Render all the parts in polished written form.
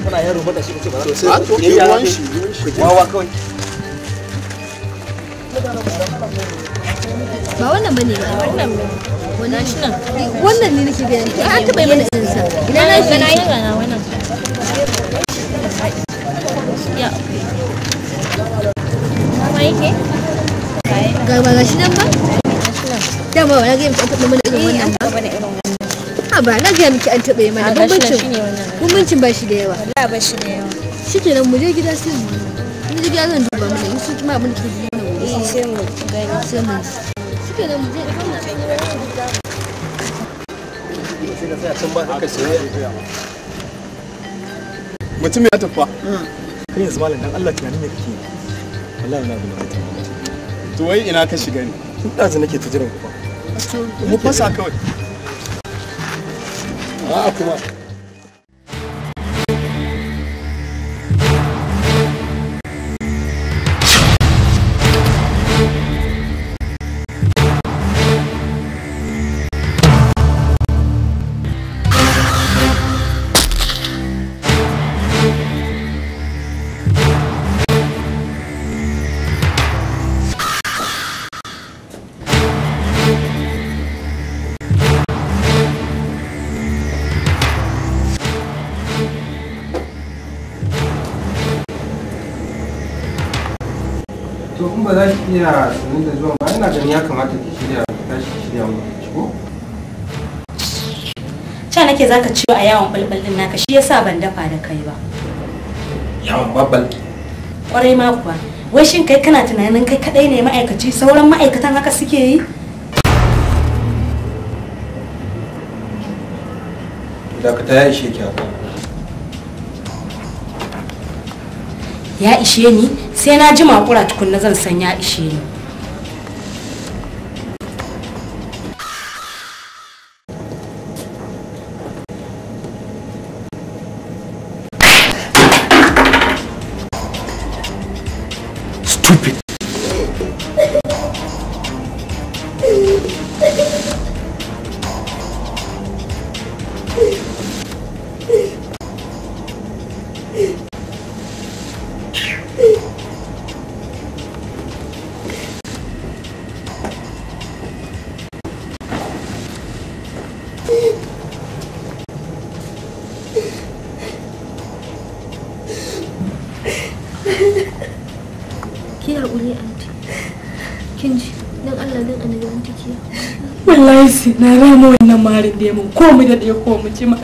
kana yaro mata shi kace ba za to yi ruwan shi wawa kawai ba wannan bane ba wannan shi nan wannan ne nake gani an taba yi mana irin sa ina na shi na wannan ya mama yake ga shi nan ba da ba na ga an taba mana irin wannan ba ba na ga miki an taba yi mana bambancin ba shi da yawa wallahi ba shi da yawa shikenan mu je gida sai mu je gida zan duba mana in su kuma abin da ke mana sai mu gani sai mu shikenan mu je mutum ya tafa kai yanzu malam dan Allah tunani me kake wallahi na bin to wai ina ka shiga ne tun dazu nake ta jiran ku ba mu fasa kawai a kuma in ba za ki iya sanin da zuwa ba ina ganin ya kamata ki shirya ki tashi shirya mu ko ca nake zaka ciwo a yawon balbal din naka shi yasa ban dafa da kai ba. yawon balbal kwarai ma kuwa wai shin kai kana tunanin kai kadai ne ma'aikaci sauran ma'aikatan haka suke yi? da ka ta ya ishe ki haka ya ishe ni sai na ji makura tukunna zan san ya ishe ni. Stupid. Ki haƙuri anti. Kin ji dan Allah dan annabi anti ki. Wallahi sai na rama wannan marin da mun ko mu da ko mu ci ma.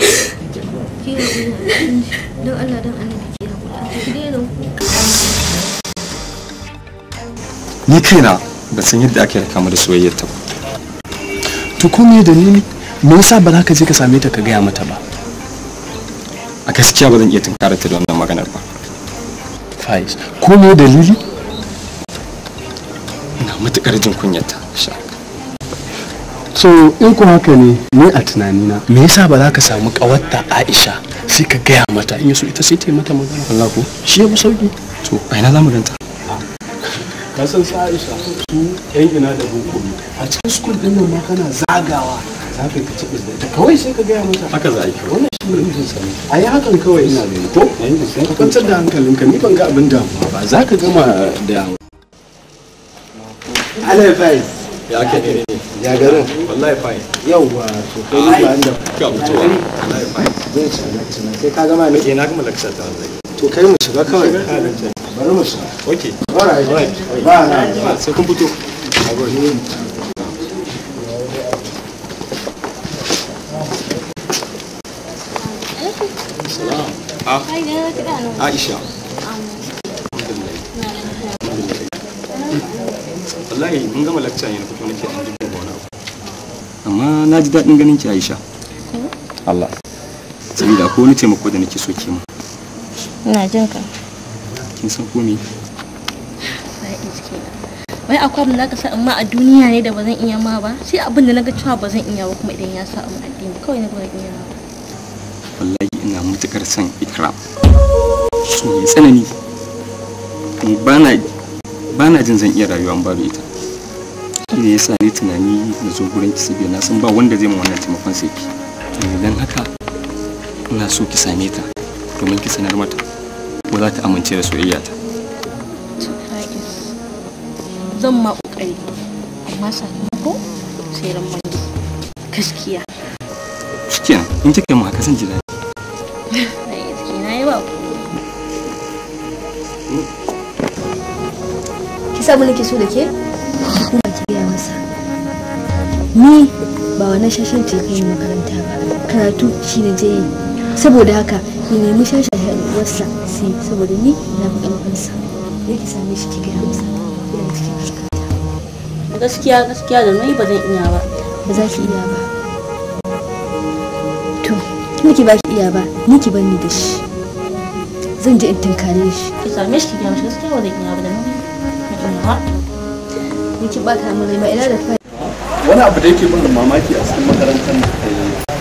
Ki haƙuri anti. Dan Allah dan annabi ki haƙuri anti. Ki daina Ni kaina ban san yadda ake kama da soyayyar ta ba. To ko me dalili? Me yasa ba za ka je ka same ta ka gaya mata ba? A gaskiya ba zan iya tunkara ta da wannan maganar ba. Faiz, ko me dalili? Ina matuƙar jin kunyarta. So in ku haka ne ni a tunanina me yasa ba za ka samu ƙawarta Aisha sai ka gaya mata in yaso ita sai ta yi mata magana. Allah ko shi ya fi sauki. To a ina za mu ganta? Ka san sa Aisha su yan ina da boko a cikin school din nan ma kana zagawa za ka ci da ita kawai sai ka gaya mata. Haka za a yi. Wannan shi ne mutum sani. A yi hakan kawai ina gani ko? Ka kwantar da hankalinka ni ban ga abin damuwa ba za ka gama da Allah fai ya ke ne ya garin wallahi fai yauwa to kai ni ba inda ka mutuwa wallahi fai zai ci lakcin sai ka gama ne na gama lakcin ta wallahi to kai mu shiga kawai bari mu shiga okay alright ba na sai kun fito Aisha wallahi mun gama lakca ne na fito nake an dubo wani abu amma na ji daɗin ganin ki Aisha Allah saboda ko wani taimako da nake so ki mu ina jin ka. kin san ko me Wai akwai abin da zaka sa amma a duniya ne da ba zan iya ma ba sai abin da naga cewa ba zan iya ba kuma idan ya sa amma addini kawai na ba zan iya ba. Wallahi ina mutukar son Ikram so mai tsanani bana jin zan iya rayuwa babu ita shi ne yasa ni tunani na zo gurin ki saboda na san ba wanda zai mu wannan taimakon sai ki dan haka ina so ki same ta domin ki sanar mata ko za ta amince da soyayya ta Zan ma kokari amma sakamako sai ran mai gaskiya shikenan in kike mu haka san ji dadi gaskiya nayi ba samu nake so da ke kuma ki gaya masa ni ba wannan shashin ce kai makaranta ba karatu shi ne je saboda haka ni nemi shashin wasa sai saboda ni na fi ƙarfinsa yake same shi ki gaya masa yana cikin harkata gaskiya da mai ba zan iya ba ba za ki iya ba to kin ki ba ki iya ba ni ki bani da shi zan je in tunkare shi ki same shi ki gaya masa gaskiya ba zan iya ba da mai yake ba ta mun mai ina da fai wani abu da yake bin mamaki a cikin makarantar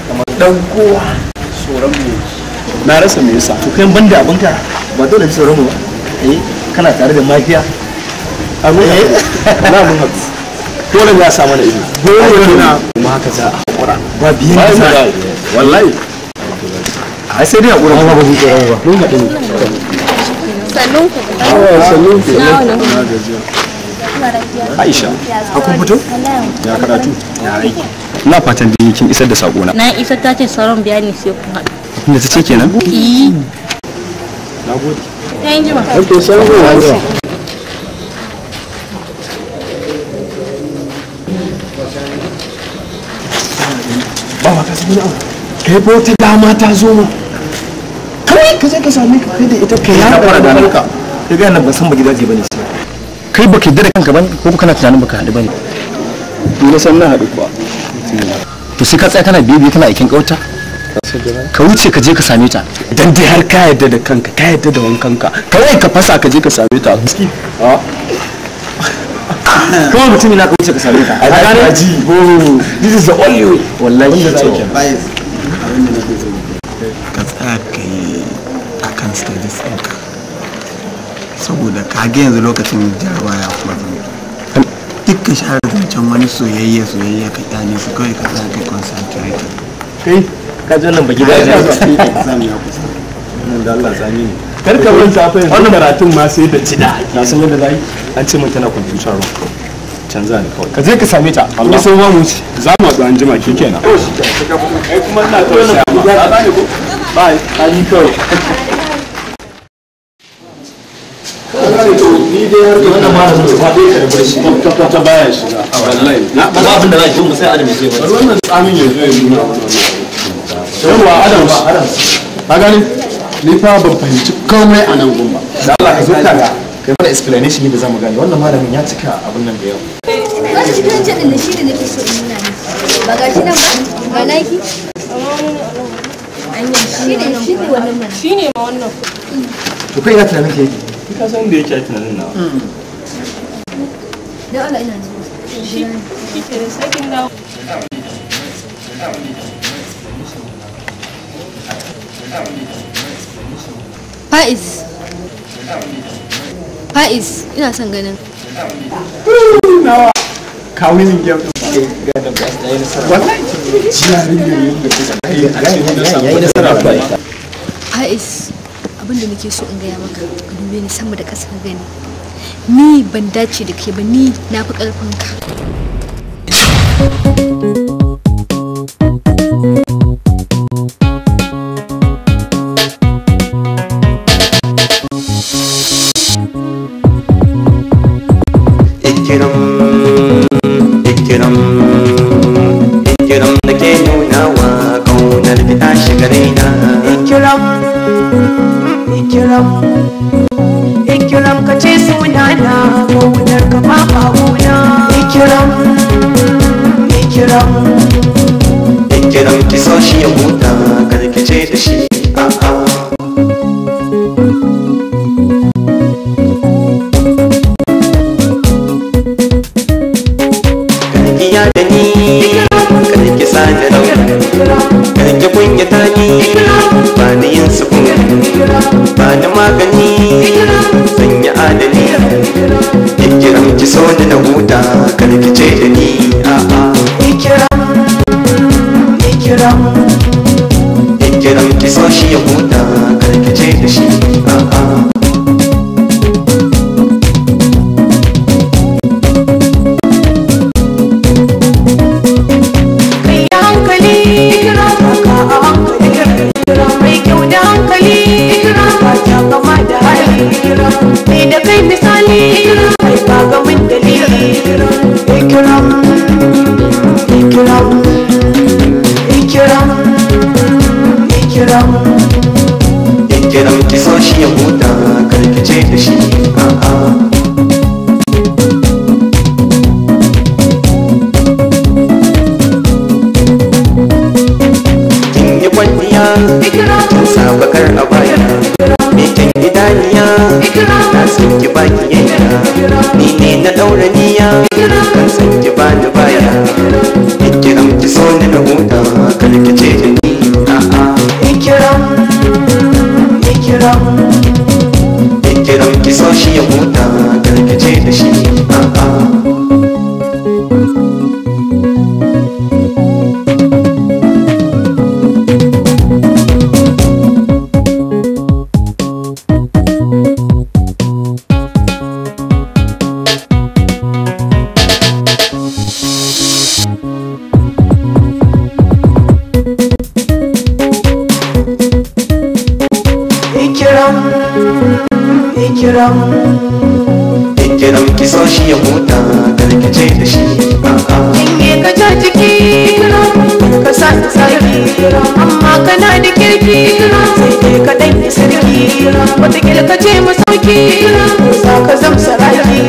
kamar dan kowa tsoron mu na rasa me yasa to kai banda abinka ba dole tsoron mu ba kana tare da mafiya na mun haka dole ya sa mana ido dole na kuma haka za a hakura ba biyan za wallahi ai sai dai hakura ba ba tsoron ba mun ga din sannun ku Aisha, akwai fito? Ya karatu? Ya aiki. Ina fatan da kin isar da sako na. Na isar ta ce sauran bayani sai ku haɗu. Inda ta ce kenan? Na gode. Ta yi jima. Okay, sai ku haɗu. wani abu kai ba wata dama ta zo ma kawai ka je ka same ka kai da ita ka ya fara da ranka kai ga nan ban san ba gidaje bane kai baka yarda da kanka bane ko kana tunanin baka haɗu bane ni na san na haɗu kuwa to sai ka tsaya kana bibiye kana aikin kauta ka wuce ka je ka same ta dan dai har ka yarda da kanka ka yarda da wankanka kawai ka fasa ka je ka same ta kawai mutum ina ka wuce ka same ta a gane this is the only way wallahi ka tsaya ka yi a kan studies ɗinka saboda kage yanzu lokacin jarawa ya kuma zama dukkan shahar zancen wani soyayya ka kyale su kawai ka tsaya kai concentrated kai ka zo nan ba gida ya exam ya kusa nan da Allah zami ne kar ka bar safa yanzu wannan karatun ma sai da cida na san yadda zai an ce mun tana computer room canza ne kawai ka je ka same ta Allah sai ba mu za mu haɗu an jima kenan kai kuma ina kawai sai ma ka gane ko bye ani kawai ni dai har da wannan malamin da dai ka rabar shi ta baya shiga wallahi na ba abin da zai mu sai adam ya ce ba wannan tsamin ya zo ya nuna wannan yawa adam ka gani ni fa ban fahimci komai a nan gumba da Allah ka zo ka ga kai mana explanation ne da zamu gane wannan malamin ya cika abin nan da yau Wasu cikin jadin da shi da nake so in nuna ba ga shi nan ba ga naki shi ne wannan mana shi ne ma wannan to kai ya tunanin ke yi ka san da yake a tunanin nawa dan Allah ina ji shi ke da sakin dawo Faiz ina son ganin nawa kawinin game din ga da best da nasara wallahi jiyarin da yayi nasara Faiz abinda nake so in gaya maka ka dube ni sama da ƙasa ka gani ni ban dace da kai ba ni na fi ƙarfin ka Ikiram ka ce sunana ko wutar ka fafa huna Ikiram ki so shi ya huta kada ki ce da shi a'a kada ki ya da ni kada ki sa da rauni kada ki kunyata ni ba ni yin sukun ba da magani sanya adali ikiram ki so da na huta kada ki ce da ni a'a ikiram ki so shi ya huta kada ki ce da shi a'a Ikiram ki so shi ya huta kada ki ce da shi a'a kin yi kwalliya kin sa bakar a baya me kin idaniya na san ki baki yayya ni ne na daura niyya kan san ki bani baya ikiram ki so ni na huta kada ki ce da ni a'a Ikiram ki so shi ya huta kada ki ce da shi a'a Ikiram ki so shi ya huta kada ki ce da shi a'a kin yi ka ja jiki ka sa ta sai amma kana da kirki sai dai ka dan yi sarki wataƙila ka ce masauki za ka zam saraki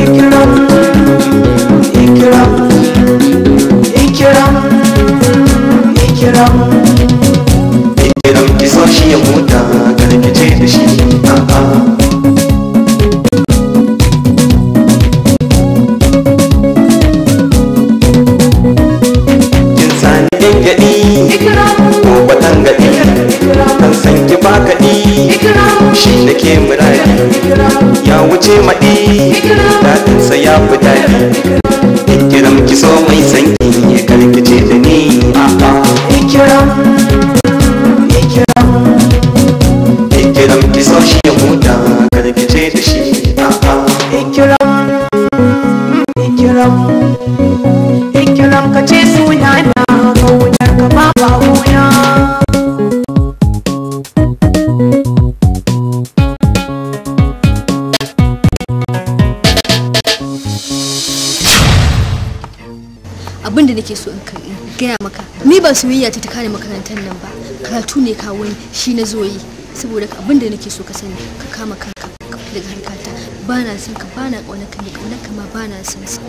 ikiram ikiram ikiram ikiram ikiram ki so shi ya huta kada ki ce da shi a'a ko batan gaɗi kan san ki ba kaɗi shi da ke muradi ya wuce maɗi daɗinsa ya fi daɗi ikiram ki so mai sanki ya karkice da ni a'a ikiram ikiram ikiram ki so shi ya huta karkice da shi a'a ikiram ikiram ikiram ka ce sunana abinda nake so in gaya maka ni ba soyayya ta kare makarantar nan ba karatu ne kawo ni shi na zo yi saboda abinda nake so ka sani ka kama kanka ka fita daga harkata ba na son ka ba na ƙaunar ka ne ƙaunar ka ma ba na son sa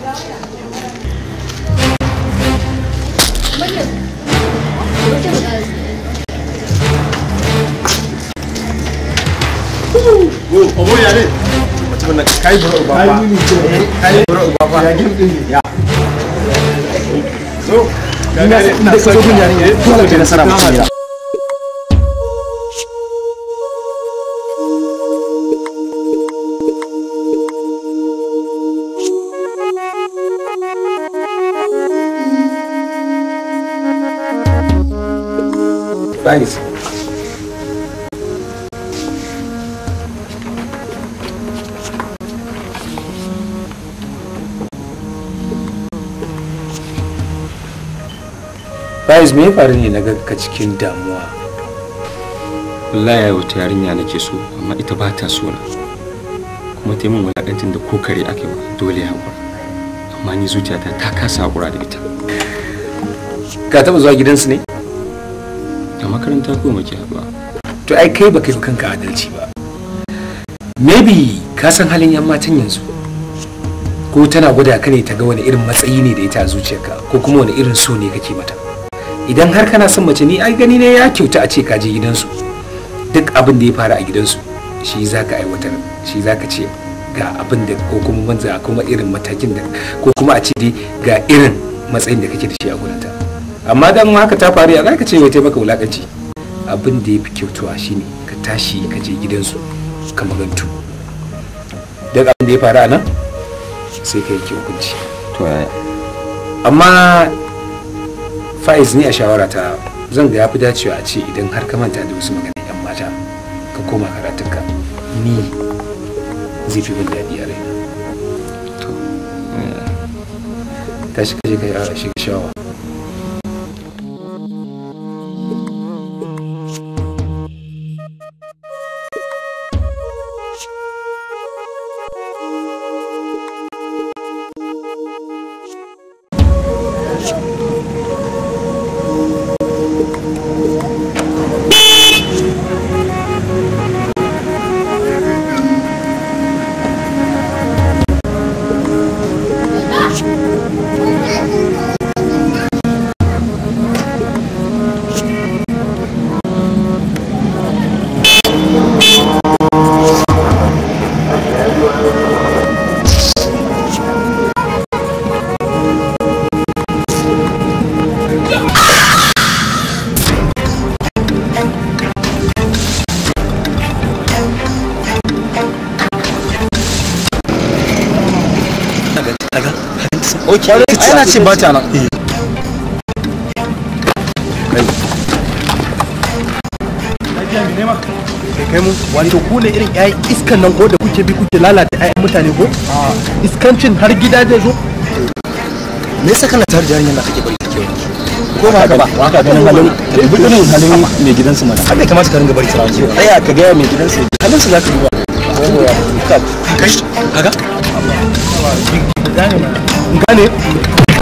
Obo ya ne? Mutum na kai bura uba fa. Kai bura uba fa. Ya gim din ya. So, ina so kun yare dole ka nasara mutum ya. Thanks. Faiz me ya faru ne na ka cikin damuwa? Wallahi ya wata yarinya nake so amma ita ba ta so na. Kuma ta yi min wulaƙancin da ko kare ake ba dole ya haƙura. Amma ni zuciyata ta kasa haƙura da ita. Ka taɓa zuwa gidansu ne? A makaranta ko muke haɗuwa. To ai kai ba kai kanka adalci ba. Maybe ka san halin yan matan yanzu. Ko tana gwada ka ne ta ga wani irin matsayi ne da ita a zuciyarka ko kuma wani irin so ne kake mata. Idan har kana son mace ni ai gani ne ya kyauta a ce ka je gidansu duk abin da ya fara a gidansu shi zaka aiwatar shi zaka ce ga abin da ko kuma manza kuma irin matakin da ko kuma a ce dai ga irin matsayin da kake da shi a gurinta amma dan haka ta faru ya zaka ce wai taimaka wulakanci abin da yafi kyautuwa shine ka tashi ka je gidansu ka magantu duk abin da ya faru a nan sai ka yi hukunci to yaya amma Faiz ni a shawara ta zan ga yafi dacewa a ce idan har ka manta da wasu maganar yan mata ka koma karatunka ni zai fi bin daɗi a raina to tashi kaje ka yi shiga shawa Ana ce ba ta nan. Kai mu wato ku ne irin ƴaƴan iskan nan ko da kuke bi kuke lalata ƴaƴan mutane ko? Iskancin har gida zai zo. Me yasa kana tare da yarinyar da kake bari take wani? Ko ba haka ba? Haka ganin halin mai gidansu mana. Haka kamata ka ringa bari ta wani. Tsaya ka ga mai gidansu halin su zaka duba. Kai haka? Gane?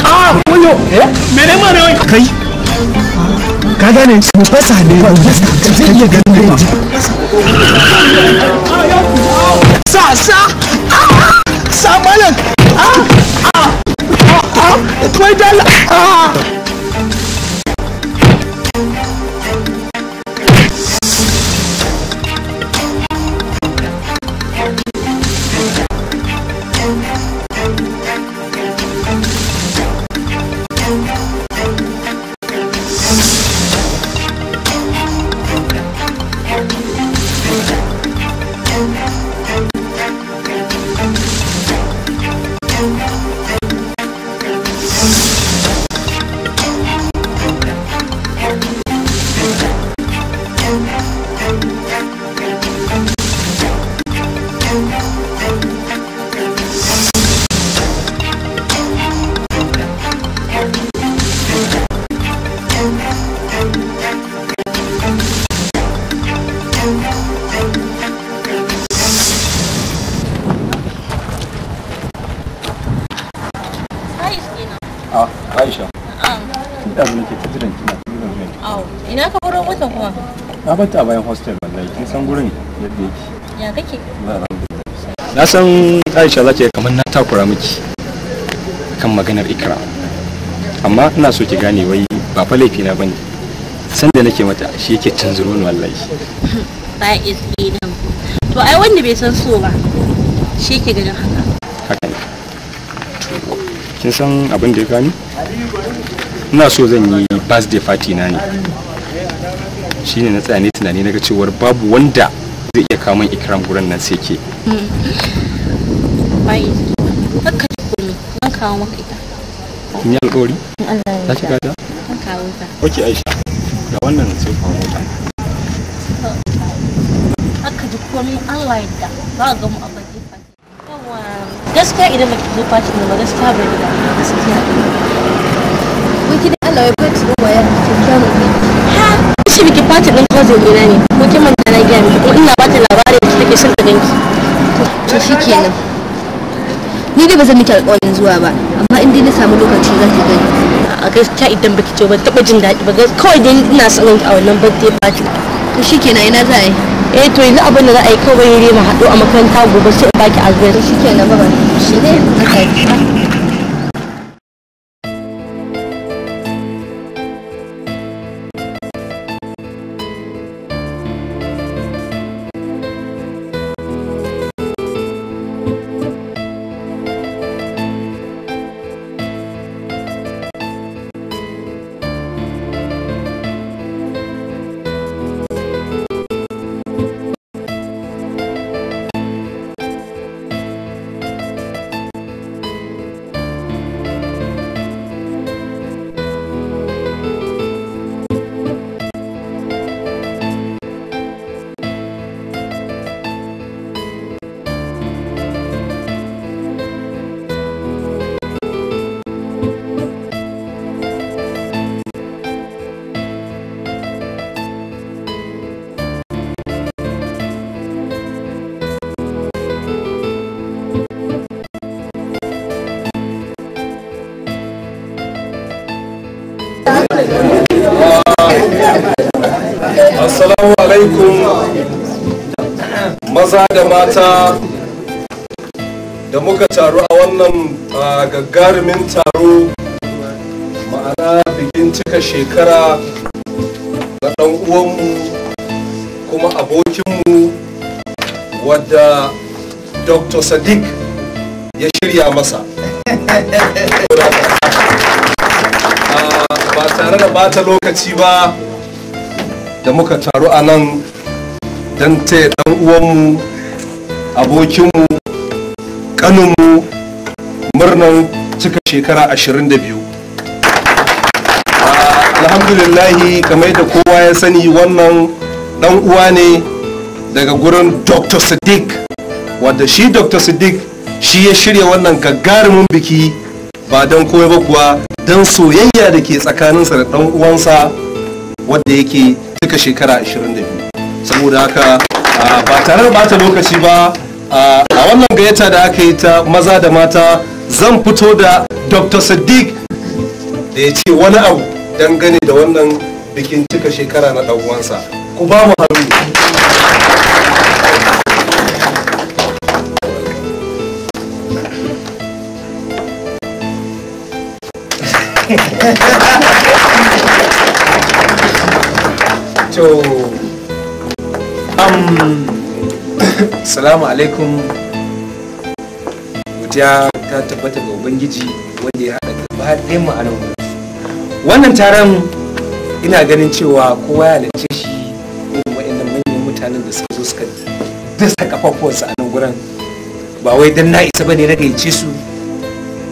Ah, koyo. Eh? Mene ma ne wai? Kai. ka gane mu fasa ne zai iya ganin ba sa malam kai dala Aisha. Da nake ta jiran kina jiran zuwa. Ina ka baro motar kuma? Na bata bayan hostel wallahi. Kin san gurin yadda yake. Ya kake? Na san Aisha zaki kamar na takura miki kan maganar Ikra. Amma ina so ki gane wai ba fa laifi na bane. San da nake mata shi yake canzuro ni wallahi. Ba iskinan. To ai wanda bai san so ba shi yake ganin haka. Haka ne. Kin san abin da ya gani? Ina so zan yi birthday party na ne. Shine na tsaya ne tunani naga cewar babu wanda zai iya kawo min Ikram gurin nan sai ke. Bai. Haka ne. Zan kawo maka ita. Kin yi alƙawari? Allah ya. Za ki gada? Zan kawo ta. Okay Aisha. Da wannan sai kawo mota. Haka ji komai Allah ya da. Ba ga mu a birthday party. Yawa. Gaskiya idan baki zo party ne ba gaskiya bai da gaskiya. Wiki da Allah ya fata da waya kyakkyawan ne. Ha, shi biki party din cousin ina ne. Ko kin manta na ga miki ko ina ba ta labarin da take son ta ganki. To shikenan. Ni dai ba zan miki alƙawarin zuwa ba, amma in dai na samu lokaci za ki gani. A gaskiya idan baki ce ba taba jin daɗi ba kawai dai ina son ganki a wannan birthday party. To shikenan ina za a yi. To yanzu abin da za a yi kawai ne mu haɗu a makaranta gobe sai in baki address. To shikenan baba. Shi ne aka yi. Assalamu alaikum maza da mata da muka taru a wannan gagarumin taro, ma'ana bikin cika shekara na ɗan uwanmu kuma abokinmu wadda Dr. Sadiq ya shirya masa. Ba tare da bata lokaci ba da muka taru a nan don taya ɗan uwanmu abokinmu ƙaninmu murnar cika shekara 22. Alhamdulillahi kamar da kowa ya sani wannan ɗan uwa ne daga gurin Dr. Sadiq, wadda shi Dr. Sadiq shi ya shirya wannan gagarumin biki ba don komai ba kuwa don soyayya da ke tsakaninsa da ɗan uwansa wadda yake cika shekara 22. saboda haka ba tare da bata lokaci ba a wannan gayyata da aka yi ta maza da mata zan fito da Dr. Sadiq da ya ce wani abu dangane da wannan bikin cika shekara na ɗan uwansa. Ku ba mu hannu. To, salamu alaikum. Godiya ta tabbata ga Ubangiji wanda ya haɗa gaba ɗayan mu a nan wurin. Wannan taron ina ganin cewa kowa ya halarce shi irin waɗannan manyan mutanen da suka zo suka dasa kafafuwansu a nan gurin. Ba wai dan na isa bane na gayyace su,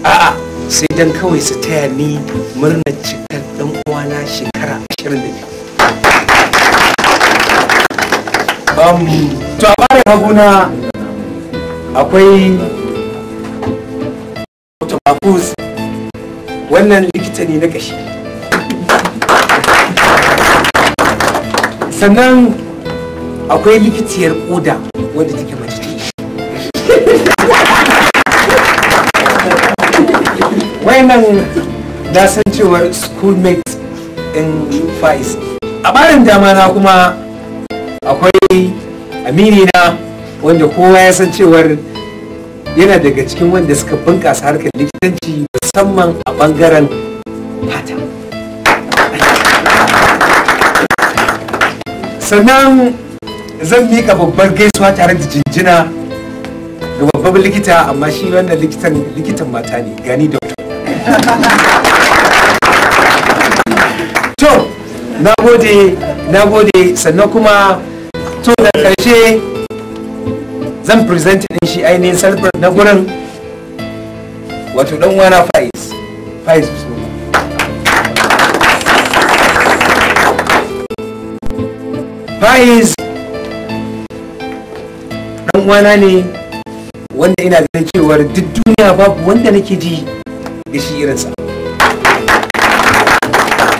a'a sai dan kawai su taya ni murnar cikar ɗan uwana shekara 22. To a bayan haguna akwai Dr. Mahfuz, wannan likita ne na kashi. Sannan akwai likitiyar koda wadda take mace ce. Wayannan na san cewar schoolmates in Faiz. A bayan dama na kuma akwai amini na wanda kowa ya san cewar yana daga cikin wanda suka bunkasa harkar likitanci musamman a bangaren fata. Sannan zan mika babbar gaisuwa tare da jinjina ga babban likita, amma shi wannan likitan mata ne, gani doctor. To na gode. Sannan kuma to da ƙarshe zan present din shi ainihin celebrant na gurin, wato dan wana Faiz. Faiz dan wana ne wanda ina ganin cewar duk duniya babu wanda nake ji da shi irinsa,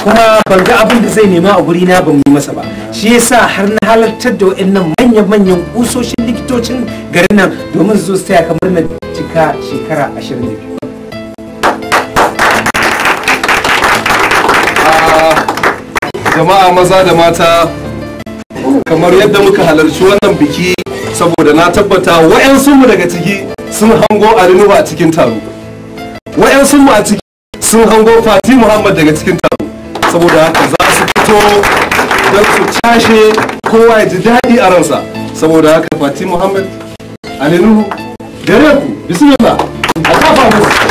kuma ban ga abin da zai nema a guri na ban yi masa ba. Shi yasa har na halartar da waɗannan manyan kusoshin likitocin garin nan domin su zo su taya kamar na cika shekara 22. Jama'a maza da mata, kamar yadda muka halarci wannan biki, saboda na tabbata wa'yansunmu daga ciki sun hango Arinuba a cikin taro, wa'yansunmu a ciki sun hango Fati Muhammad daga cikin taro, saboda haka za su fito don su cashe kowa ya ji daɗi a ransa. Saboda haka Fati Muhammad, Alinuhu, gare ku, bismillah, a kafa musu.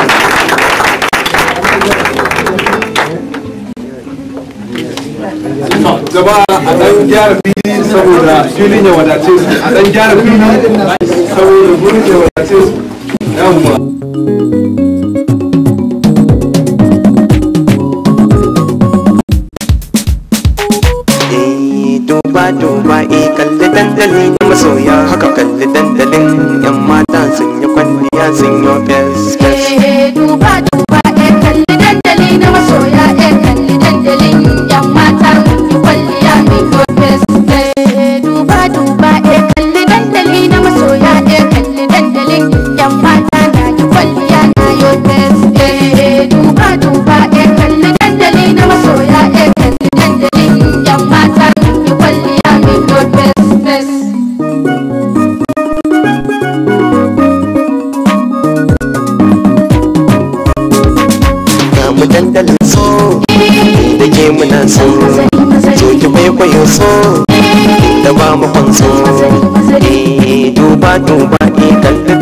Jama'a a ɗan gyara fili saboda filin ya wadace su, a ɗan gyara fili saboda gurin ya wadace su. Yawwa. Duba kalli dandali na masoya, haka kalli dandalin yan mata sun yi kwalliya sun yi fes fes. Duba kalli dandali na masoya, kalli dandalin yan mata sun yi kwalliya sun yi fes fes. Duba kalli dandali na masoya, kalli dandalin yan mata na yi kwalliya na yi fes fes. Duba kalli dandali na masoya, kalli dandalin yan mata sun yi kwalliya sun yi fes fes. Mu dandalin so da ke muna so, so ki kwaikwayo so da ba mu kwanso. Duba kalli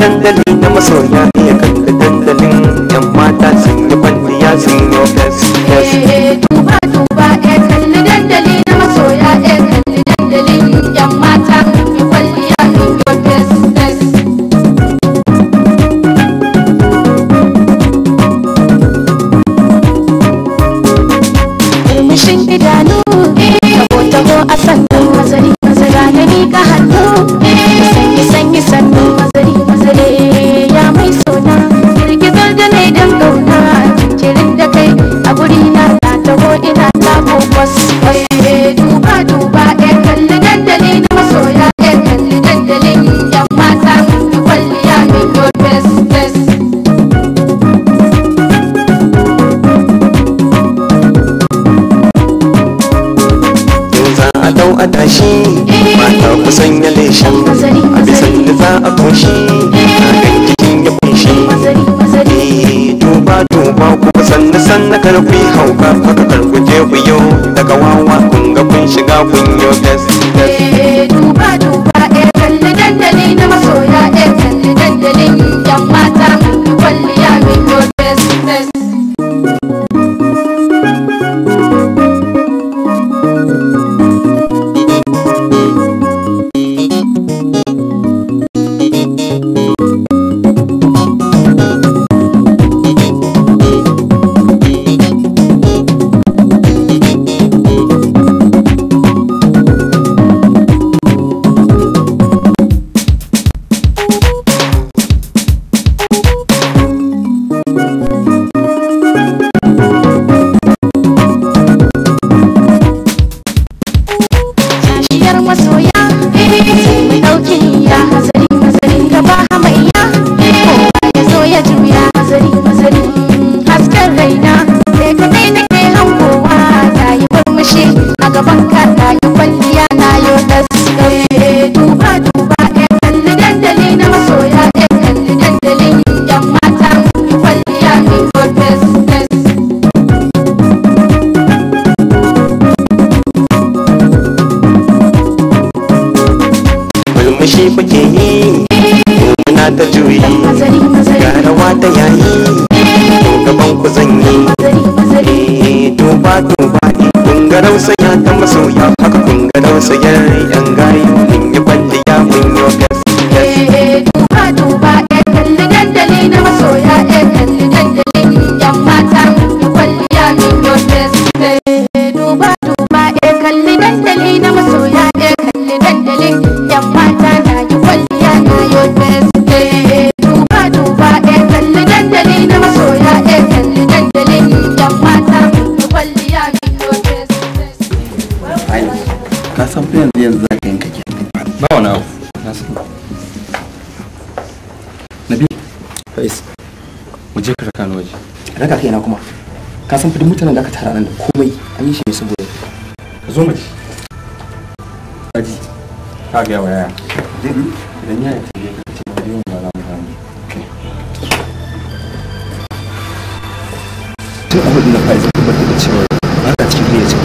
dandali na masoya, kalli dandalin yan mata sun yi kwalliya sun yi fes fes. Duba kalli dandali na masoya, kalli dandalin yan mata sun yi kwalliya sun yi fes fes. Murmushin idanu, taho a sannu, mazari na miƙa hannu, sanyi sannu, mazari ya mai sona, girgizar da nai dan ƙauna, jinjirin da kai a guri na taho ina tabo kwas. Duba kalli dandali na masoya, kalli dandalin yan mata sun yi kwalliya mai fes fes. dau adashi mata ku sanya leshen a bisan da za a koshi kagan jikin ya kunshi duba duba ku sanna sanna karfi hauka haka karkuje ku yau daga wawa kun ga kun shiga kun yo gas duba duba kalli dandali na masoya kalli dandalin yan mata kwalliya min yo gas raka kaina kuma ka san fidin mutanen da aka tara nan da komai an yi shi ne saboda ka zo mu ji aji ka ga waya idan ya yi tafiye ka ce ba yawan ba za mu samu tun abin da faiz tabbatar da cewa ba ta cikin riya ce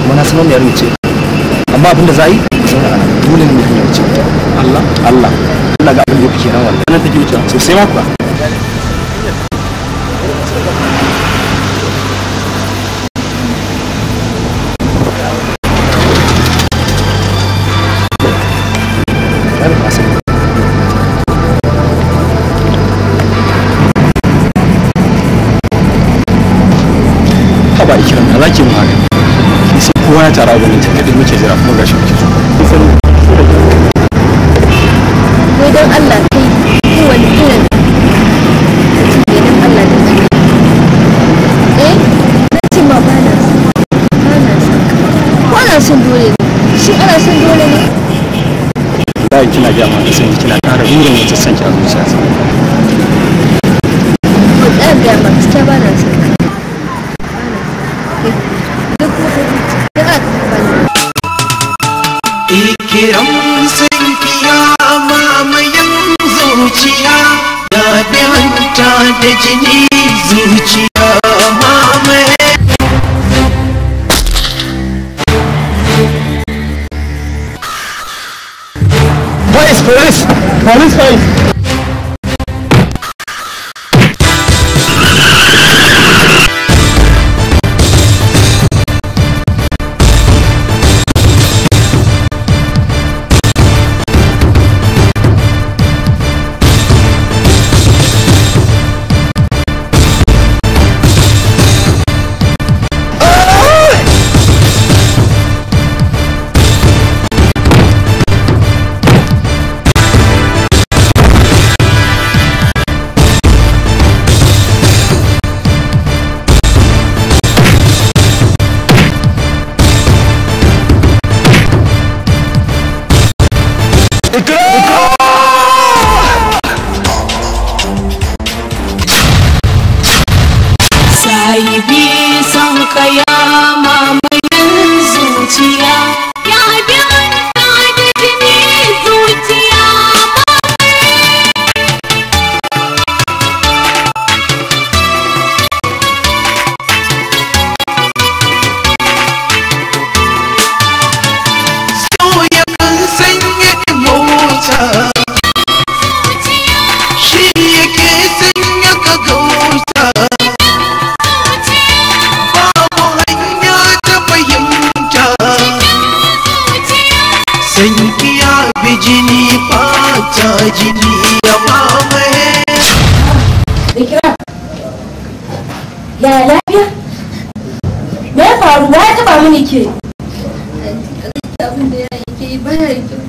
kuma na sanar da yarin ce amma abin da za a yi zauna ana dole ne mutum ya wuce Allah Allah Allah ga abin da yake nan wannan nan take wuce sosai ma kuwa ba ikiran ka zaki mu haka sai kowa ya tara ganin take da muke jira kuma gashi muke so wai dan Allah kai ko wani irin idan Allah da kai nace ma bana son dole shi ana son dole ne da kina ga ma sai kina ƙara rurin wata sanki a zuciya sa ko da ga ma ta bana son Ikiram sankiya mamayin zuciya da bihanta da jini zuciya mamaye. Police! Sahibi son ka ya mamayin zuciya ya jini ya mamaye. Ikira, ya lafiya? Me ya faru? Ya taba mini ke? Abin da ya yi baya yi kyau.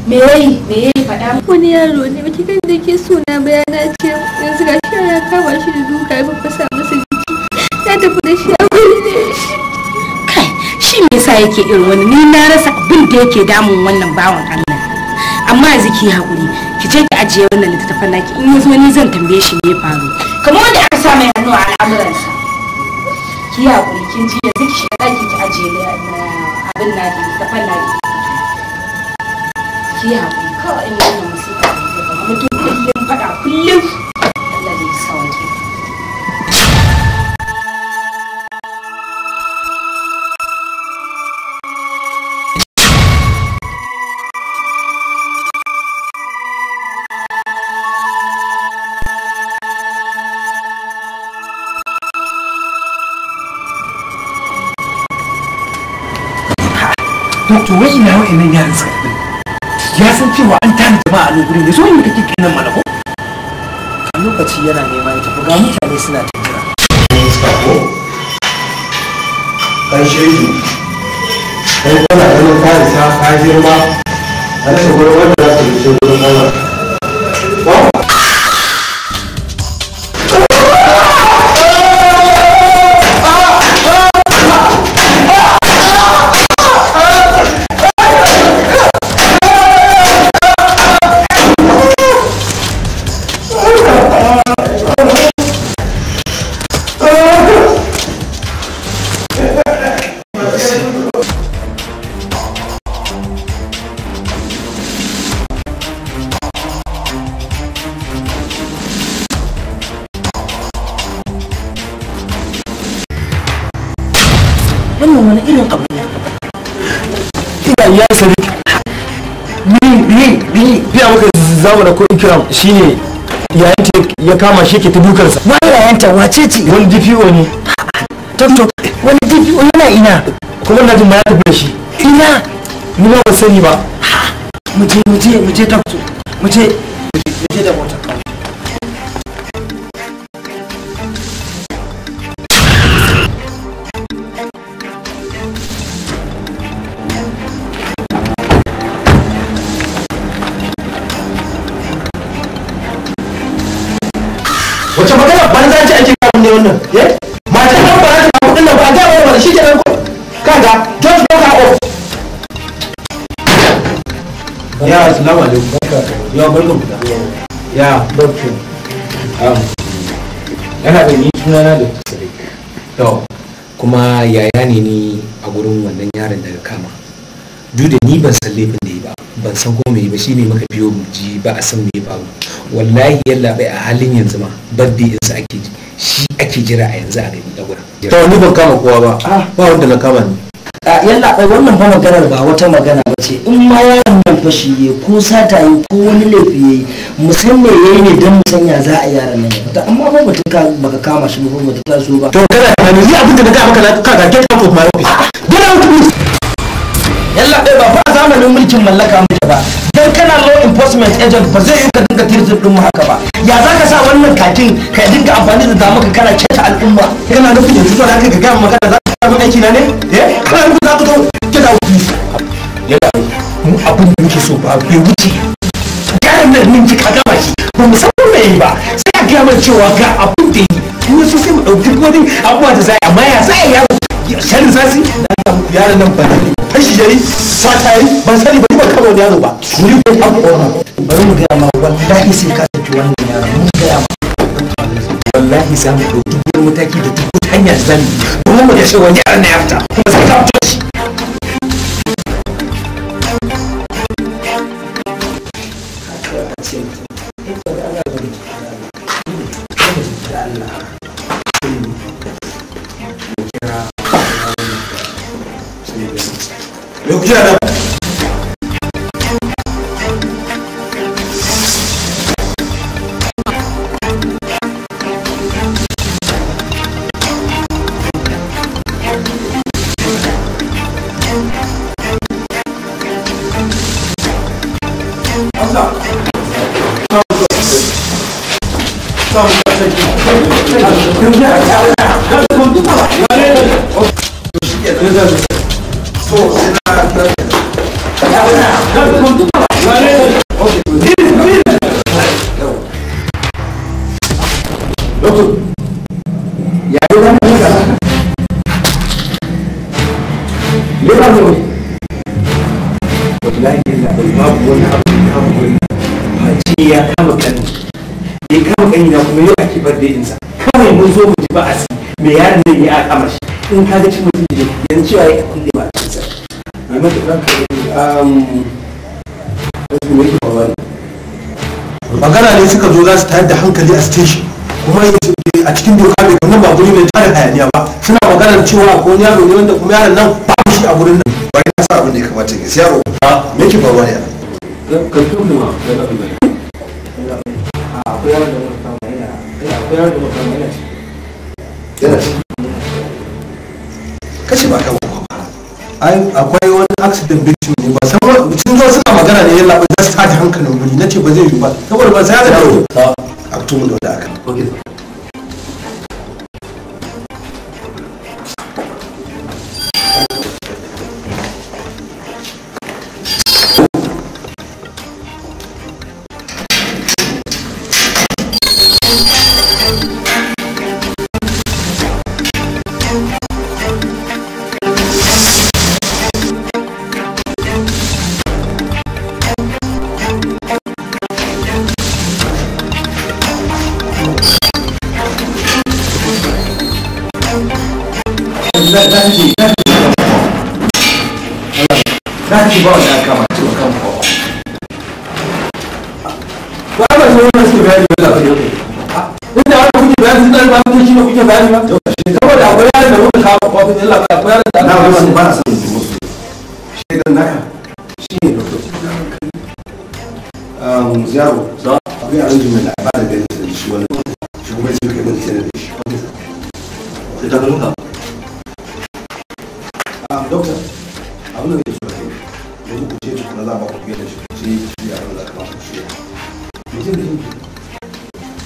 Me yayi faɗa? Wani yaro ne baki kan da ke suna bayana ce yanzu ga shi ya kama shi da duka ya fasa masa jiki ya tafi da shi a wuri ne. Kai, shi me yasa yake irin wani? Ni na rasa abin da yake damun wannan bawan Allah. Amma yanzu ki haƙuri, ki je ki ajiye wannan littattafan naki, in yazo ni zan tambaye shi me ya faru. Kamar wanda aka sa mai hannu a al'amuransa. Ki haƙuri, kin ji yanzu ki shiga ɗaki ki ajiye abin naki, littattafan naki. Ki haƙuri, kawai in yi wannan musiba ne zai zama mutum kullum faɗa kullum. Allah zai sauke. to wai ina wa'annan yaran suka ya san cewa an tana jama'a a lokacin da so yin kake kenan mana ko a lokaci yana nema ya tafi ga mutane suna tattara kai shehu kai kana ganin ka isa ka girma a rasa gurin wanda za ka yi shi gurin Allah wani irin abu ne ina ya sani biya maka zamana ko ikiram shine yayanta ya kama shi ke ta dukarsa wani yayanta wace ce wani DPO ne doktor wani DPO yana ina kuma na jin ma ya tafi da shi ina ni ba sani ba muje doktor muje da mota wace magana banza ce ake kawo ne wannan eh mata nan ba za ta kudin nan ba ga wani shi ke nan ko kaga just go off ya assalamu alaikum ya barkan ku ya doctor yana da ni sunana da to kuma yaya ne ni a gurin wannan yaron daga kama duk da ni ban san laifin da yi ba ban san ko me ba shine maka biyo mu ji ba a san me faru wallahi yalla bai a halin yanzu ma birthday din sa ake shi ake jira a yanzu a gani da gurin to ni ban kama kowa ba ba wanda na kama ni yalla bai wannan fa maganar ba wata magana ba ce in ma yaron nan fashi ye ko sata yi ko wani laifi yayi musan me yayi ne dan musanya za a yaran nan ya amma ba mutum ka baka kama shi ba mutum ta so ba to kana tunani ni abin da na ga maka ka ga get out of my office get out please yalla bai ba fa zamanin mulkin mallaka muke ba dan kana law enforcement agent ba zai yi ka dinga tirzin din mu haka ba ya zaka sa wannan katin ka dinga amfani da dama ka kana ceta al'umma kana nufin yanzu to haka ka ga magana za ka samu aiki na ne eh kana nufin za ka zo kida wuce yalla mu abin da muke so ba bai wuce yaran nan mun ji ka gama shi ba mu san me yi ba sai a ga mai cewa ga abin da yi in yaso sai mu dauki wani abuwa da zai amma ya sai yaro shan zasi yaran nan ba fashi jari fatayi ban sani ba ba kama wani yaro ba wuri ko abubuwa bari mu gaya ma wallahi sai ka saki wannan yaron mun gaya ma wallahi za mu ɗauki wani mataki da duk hanya da zamu yi kuma mu ga cewa yaron na ya fita kuma sai ka fito shi Yau kira da ya kama kan ya kama kan yana kuma yau ake bar daidinsa kawai mun zo mu ji ba a si me yaron zai yi a kama shi in ka ga cin mutum da yanzu cewa ya kulle ba a cikinsa mai mata ranka magana ne suka zo za su tayar da hankali a station kuma a cikin doka bai wannan ba guri mai tada hayaniya ba suna maganar cewa ko yaro ne wanda kuma yaron nan ba shi a gurin nan bari ka sa abin da ya kamata ya yaro me ke faruwa ne ka tuma da akwai yaron da muka kama yana kace ba kan kuma ai akwai wani accident victim ne ba san sun zo suna magana ne yalla ba za su tada hankalin guri nace ba zai yi ba saboda ba sai da dawo a tumu da aka okay Nanti bawa dia kamar tu kamu. Berapa semua nasi berani berapa dia? Kita orang punya berani, kita orang punya berani mah. Kalau dah berani, baru kamu kau punya lah. Berani tak? Nah, orang bahasa itu musuh. Saya nak. Sini doktor. Zero. So, tapi ada juga nak. Ada benda di sini. Cuma itu kita mesti ada. Kita belum tahu. Doktor, aku nak itu. Yanzu ku ce tukuna za a ba ku fiye da